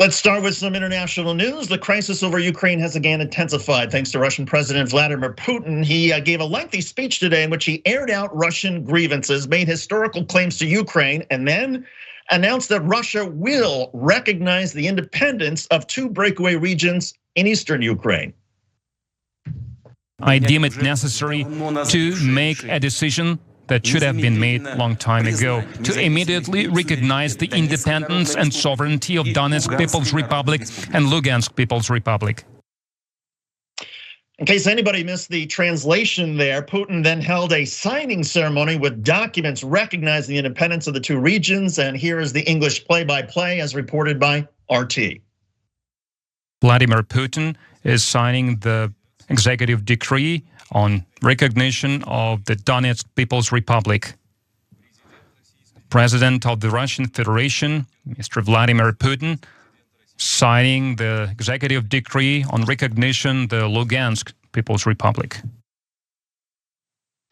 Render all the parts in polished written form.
Let's start with some international news. The crisis over Ukraine has again intensified thanks to Russian President Vladimir Putin. He gave a lengthy speech today in which he aired out Russian grievances, made historical claims to Ukraine, and then announced that Russia will recognize the independence of two breakaway regions in eastern Ukraine. I deem it necessary to make a decision that should have been made a long time ago, to immediately recognize the independence and sovereignty of Donetsk People's Republic and Lugansk People's Republic. In case anybody missed the translation there, Putin then held a signing ceremony with documents recognizing the independence of the two regions, and here is the English play-by-play as reported by RT. Vladimir Putin is signing the executive decree on recognition of the Donetsk People's Republic. President of the Russian Federation, Mr. Vladimir Putin, signing the executive decree on recognition the Lugansk People's Republic.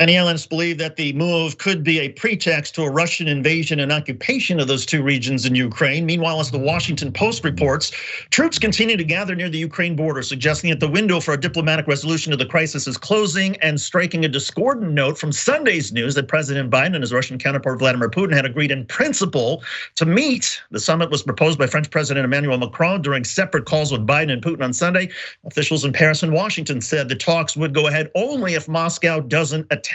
Many analysts believe that the move could be a pretext to a Russian invasion and occupation of those two regions in Ukraine. Meanwhile, as the Washington Post reports, troops continue to gather near the Ukraine border, suggesting that the window for a diplomatic resolution of the crisis is closing, and striking a discordant note from Sunday's news that President Biden and his Russian counterpart Vladimir Putin had agreed in principle to meet. The summit was proposed by French President Emmanuel Macron during separate calls with Biden and Putin on Sunday. Officials in Paris and Washington said the talks would go ahead only if Moscow doesn't attack.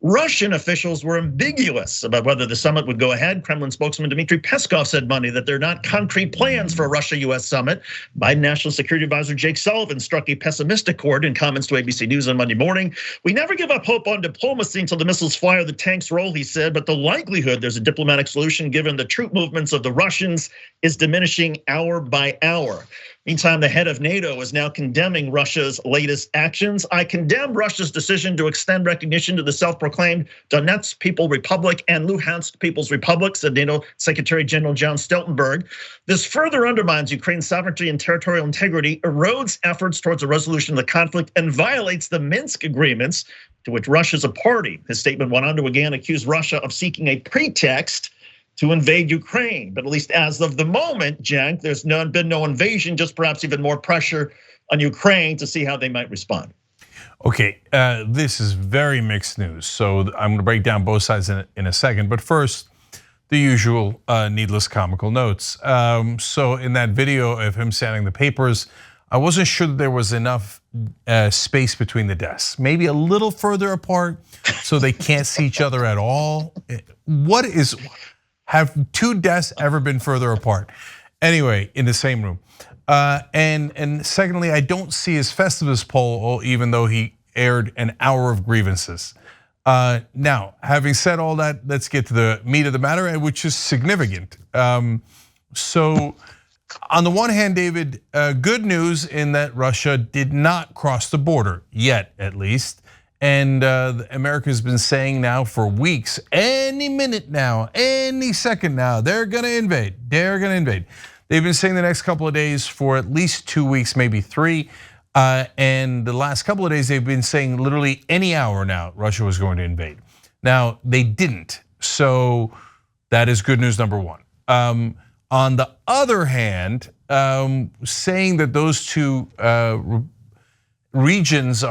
Russian officials were ambiguous about whether the summit would go ahead. Kremlin spokesman Dmitry Peskov said Monday that they're not concrete plans for a Russia-US summit. Biden National Security Advisor Jake Sullivan struck a pessimistic chord in comments to ABC News on Monday morning. "We never give up hope on diplomacy until the missiles fly or the tanks roll," he said, "but the likelihood there's a diplomatic solution given the troop movements of the Russians is diminishing hour by hour." Meantime, the head of NATO is now condemning Russia's latest actions. "I condemn Russia's decision to extend recognition to the self-proclaimed Donetsk People's Republic and Luhansk People's Republic," said NATO Secretary General John Stoltenberg. "This further undermines Ukraine's sovereignty and territorial integrity, erodes efforts towards a resolution of the conflict, and violates the Minsk agreements to which Russia is a party." His statement went on to again accuse Russia of seeking a pretext to invade Ukraine. But at least as of the moment, Cenk, there's been no invasion, just perhaps even more pressure on Ukraine to see how they might respond. Okay, this is very mixed news. So I'm gonna break down both sides in a second. But first, the usual needless comical notes. So in that video of him signing the papers, I wasn't sure that there was enough space between the desks. Maybe a little further apart so they can't see each other at all. Have two desks ever been further apart? Anyway, in the same room. And secondly, I don't see his Festivus poll, even though he aired an hour of grievances. Now, having said all that, let's get to the meat of the matter, which is significant. So on the one hand, David, good news in that Russia did not cross the border, yet at least. And America's been saying now for weeks, any minute now, any second now, they're gonna invade, they're gonna invade. They've been saying the next couple of days for at least 2 weeks, maybe 3. And the last couple of days, they've been saying literally any hour now, Russia was going to invade. Now, they didn't, so that is good news number one. On the other hand, saying that those two regions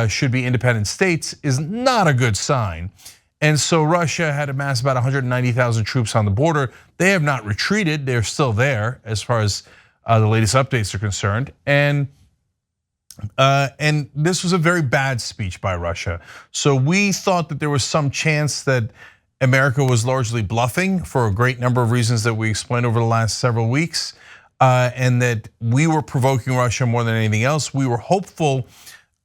should be independent states is not a good sign. And so Russia had amassed about 190,000 troops on the border. They have not retreated, they're still there as far as the latest updates are concerned. And this was a very bad speech by Russia. So we thought that there was some chance that America was largely bluffing for a great number of reasons that we explained over the last several weeks. And that we were provoking Russia more than anything else. We were hopeful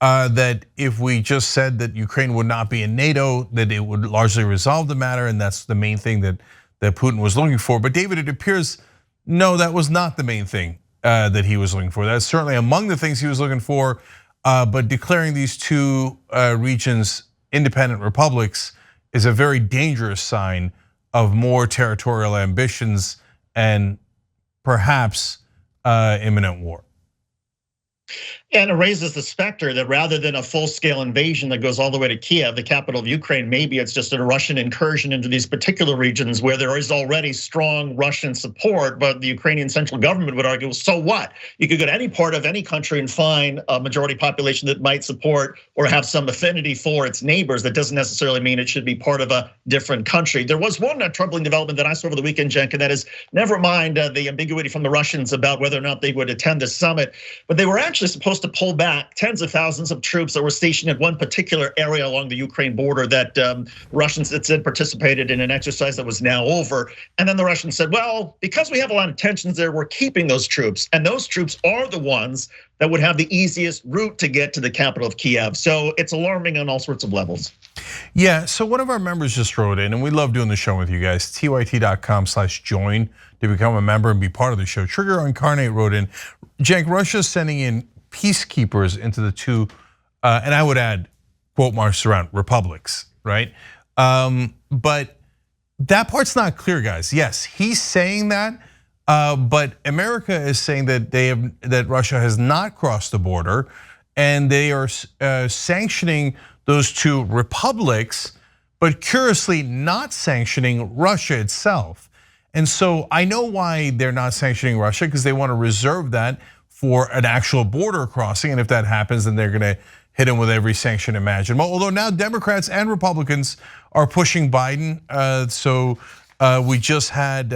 that if we just said that Ukraine would not be in NATO, that it would largely resolve the matter, and that's the main thing that Putin was looking for. But David, it appears, no, that was not the main thing that he was looking for. That's certainly among the things he was looking for, but declaring these two regions independent republics is a very dangerous sign of more territorial ambitions and perhaps imminent war. And it raises the specter that rather than a full-scale invasion that goes all the way to Kiev, the capital of Ukraine, maybe it's just a Russian incursion into these particular regions where there is already strong Russian support, but the Ukrainian central government would argue, so what? You could go to any part of any country and find a majority population that might support or have some affinity for its neighbors. That doesn't necessarily mean it should be part of a different country. There was one troubling development that I saw over the weekend, Cenk, and that is, never mind the ambiguity from the Russians about whether or not they would attend the summit, but they were actually supposed to pull back tens of thousands of troops that were stationed at one particular area along the Ukraine border that Russians that said participated in an exercise that was now over. And then the Russians said, well, because we have a lot of tensions there, we're keeping those troops. And those troops are the ones that would have the easiest route to get to the capital of Kiev. So it's alarming on all sorts of levels. Yeah, so one of our members just wrote in, and we love doing the show with you guys, tyt.com/join to become a member and be part of the show. Trigger Incarnate wrote in, Cenk, Russia's sending in peacekeepers into the two, and I would add quote marks around republics, right? But that part's not clear, guys. Yes, he's saying that, but America is saying that that Russia has not crossed the border, and they are sanctioning those two republics, but curiously not sanctioning Russia itself. And so I know why they're not sanctioning Russia, because they want to reserve that for an actual border crossing, and if that happens, then they're gonna hit him with every sanction imaginable. Although now Democrats and Republicans are pushing Biden. So we just had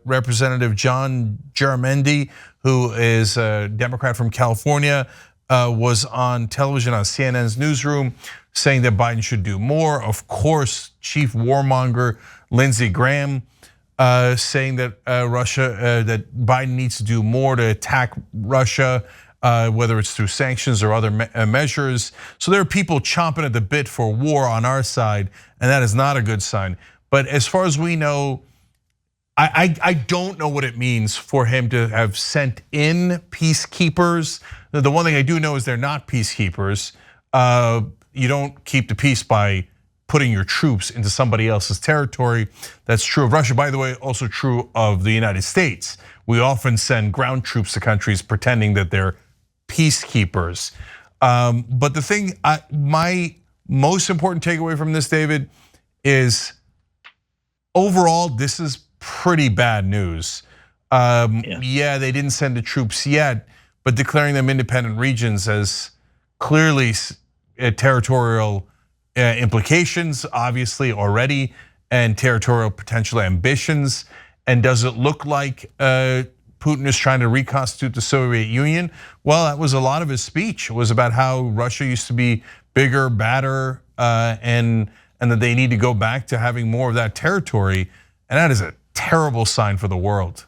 Representative John Garamendi, who is a Democrat from California, was on television on CNN's newsroom saying that Biden should do more. Of course, Chief Warmonger Lindsey Graham saying that that Biden needs to do more to attack Russia, whether it's through sanctions or other measures. So there are people chomping at the bit for war on our side, and that is not a good sign. But as far as we know, I don't know what it means for him to have sent in peacekeepers. The one thing I do know is they're not peacekeepers. You don't keep the peace by putting your troops into somebody else's territory. That's true of Russia, by the way, also true of the United States. We often send ground troops to countries pretending that they're peacekeepers. But the thing, my most important takeaway from this, David, is overall, this is pretty bad news. Yeah, they didn't send the troops yet, but declaring them independent regions as clearly territorial implications, obviously already, and territorial potential ambitions. And does it look like Putin is trying to reconstitute the Soviet Union? Well, that was a lot of his speech. It was about how Russia used to be bigger, badder, and that they need to go back to having more of that territory. And that is a terrible sign for the world.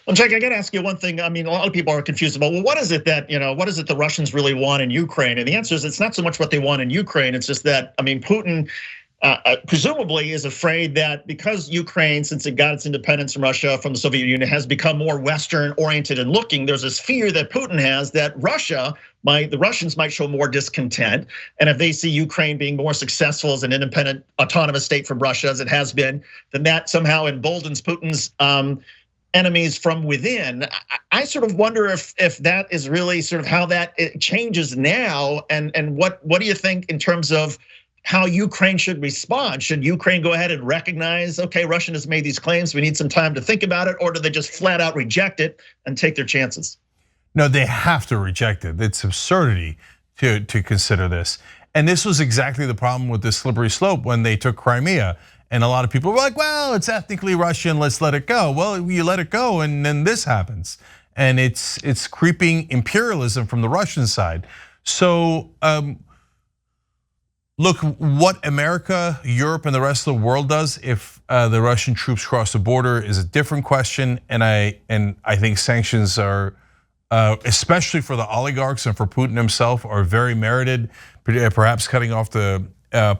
Well, Cenk, I got to ask you one thing. I mean, a lot of people are confused about, well, what is it that, what is it the Russians really want in Ukraine? And the answer is it's not so much what they want in Ukraine. It's just that, I mean, Putin presumably is afraid that because Ukraine, since it got its independence from Russia, from the Soviet Union, has become more Western oriented and looking, there's this fear that Putin has that the Russians might show more discontent. And if they see Ukraine being more successful as an independent, autonomous state from Russia, as it has been, then that somehow emboldens Putin's enemies from within. I sort of wonder if that is really sort of how that changes now, and what do you think in terms of how Ukraine should respond? Should Ukraine go ahead and recognize, okay, Russia has made these claims, we need some time to think about it, or do they just flat out reject it and take their chances? No, they have to reject it. It's absurdity to consider this. And this was exactly the problem with the slippery slope when they took Crimea. And a lot of people were like, well, it's ethnically Russian, let's let it go. Well, you let it go and then this happens. And it's creeping imperialism from the Russian side. So look, what America, Europe, and the rest of the world does if the Russian troops cross the border is a different question. And I think sanctions are, especially for the oligarchs and for Putin himself, are very merited, perhaps cutting off the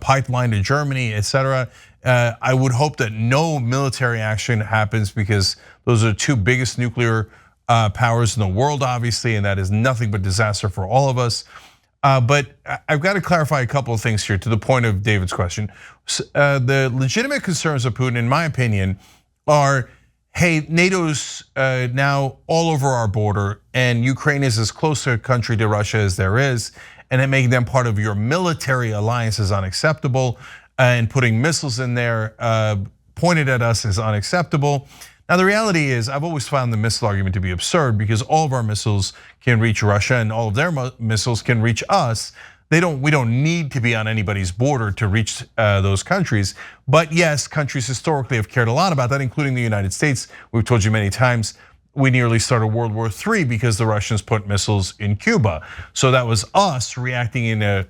pipeline to Germany, etc. I would hope that no military action happens, because those are the two biggest nuclear powers in the world, obviously, and that is nothing but disaster for all of us. But I've got to clarify a couple of things here to the point of David's question. The legitimate concerns of Putin, in my opinion, are hey, NATO's now all over our border, and Ukraine is as close a country to Russia as there is, and then making them part of your military alliance is unacceptable, and putting missiles in there pointed at us is unacceptable. Now the reality is, I've always found the missile argument to be absurd because all of our missiles can reach Russia and all of their missiles can reach us. We don't need to be on anybody's border to reach those countries. But yes, countries historically have cared a lot about that, including the United States. We've told you many times, we nearly started World War III because the Russians put missiles in Cuba. So that was us reacting in a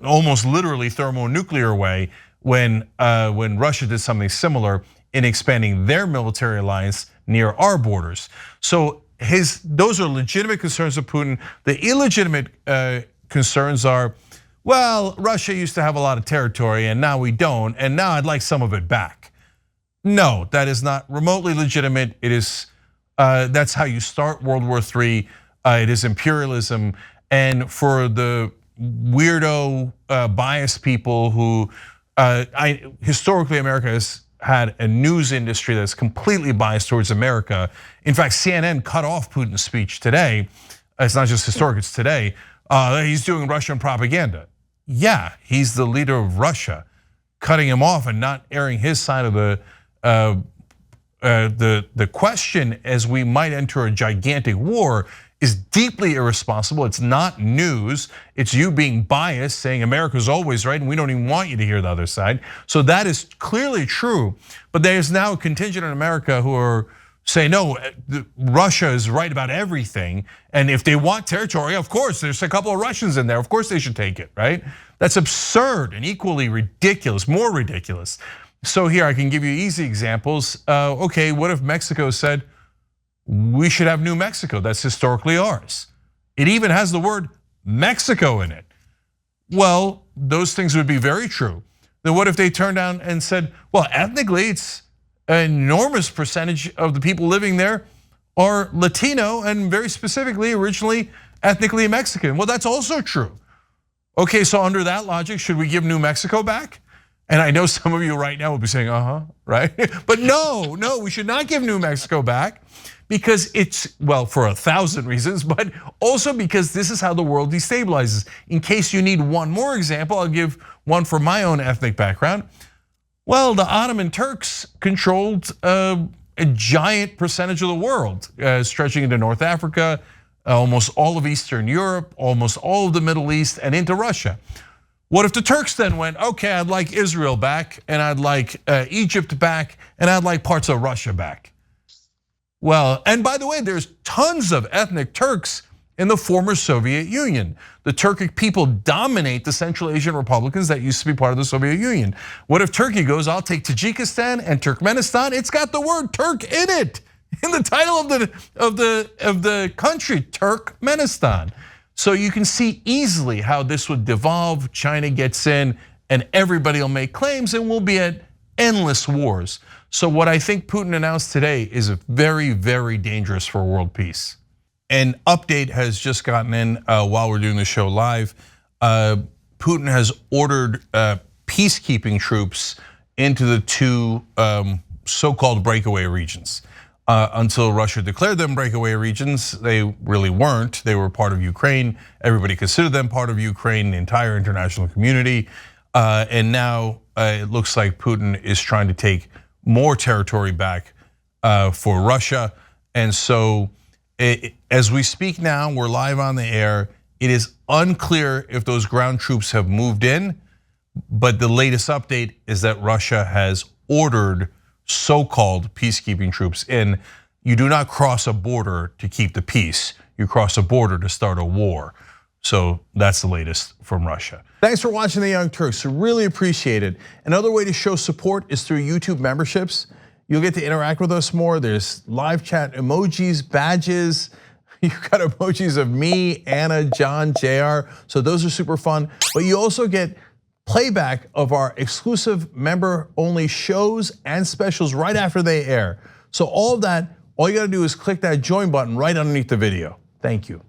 almost literally thermonuclear way when Russia did something similar in expanding their military alliance near our borders. So those are legitimate concerns of Putin. The illegitimate concerns are, well, Russia used to have a lot of territory and now we don't, and now I'd like some of it back. No, that is not remotely legitimate. It is, that's how you start World War III. It is imperialism, and for the weirdo, biased people who, historically America has had a news industry that's completely biased towards America. In fact, CNN cut off Putin's speech today. It's not just historic, it's today. He's doing Russian propaganda. Yeah, he's the leader of Russia. Cutting him off and not airing his side of the question as we might enter a gigantic war is deeply irresponsible. It's not news. It's you being biased, saying America's always right and we don't even want you to hear the other side. So that is clearly true, but there's now a contingent in America who are saying, no, Russia is right about everything. And if they want territory, of course, there's a couple of Russians in there. Of course they should take it, right? That's absurd and equally ridiculous, more ridiculous. So here I can give you easy examples. Okay, what if Mexico said, we should have New Mexico, that's historically ours. It even has the word Mexico in it. Well, those things would be very true. Then what if they turned down and said, well, ethnically, it's an enormous percentage of the people living there are Latino and very specifically, originally, ethnically Mexican. Well, that's also true. Okay, so under that logic, should we give New Mexico back? And I know some of you right now will be saying, right? But no, we should not give New Mexico back because it's, well, for 1,000 reasons, but also because this is how the world destabilizes. In case you need one more example, I'll give one from my own ethnic background. Well, the Ottoman Turks controlled a giant percentage of the world, stretching into North Africa, almost all of Eastern Europe, almost all of the Middle East, and into Russia. What if the Turks then went, okay, I'd like Israel back, and I'd like Egypt back, and I'd like parts of Russia back? Well, and by the way, there's tons of ethnic Turks in the former Soviet Union. The Turkic people dominate the Central Asian republics that used to be part of the Soviet Union. What if Turkey goes, I'll take Tajikistan and Turkmenistan? It's got the word Turk in it, in the title of the country, Turkmenistan. So you can see easily how this would devolve. China gets in and everybody will make claims and we'll be at endless wars. So what I think Putin announced today is very, very dangerous for world peace. An update has just gotten in while we're doing the show live. Putin has ordered peacekeeping troops into the two so-called breakaway regions. Until Russia declared them breakaway regions, they really weren't. They were part of Ukraine. Everybody considered them part of Ukraine, the entire international community. And now it looks like Putin is trying to take more territory back for Russia. And so as we speak now, we're live on the air. It is unclear if those ground troops have moved in, but the latest update is that Russia has ordered so-called peacekeeping troops in. You do not cross a border to keep the peace. You cross a border to start a war. So that's the latest from Russia. Thanks for watching The Young Turks, really appreciate it. Another way to show support is through YouTube memberships. You'll get to interact with us more. There's live chat emojis, badges. You've got emojis of me, Anna, John, JR. So those are super fun. But you also get playback of our exclusive member-only shows and specials right after they air. So all of that, all you gotta do is click that join button right underneath the video. Thank you.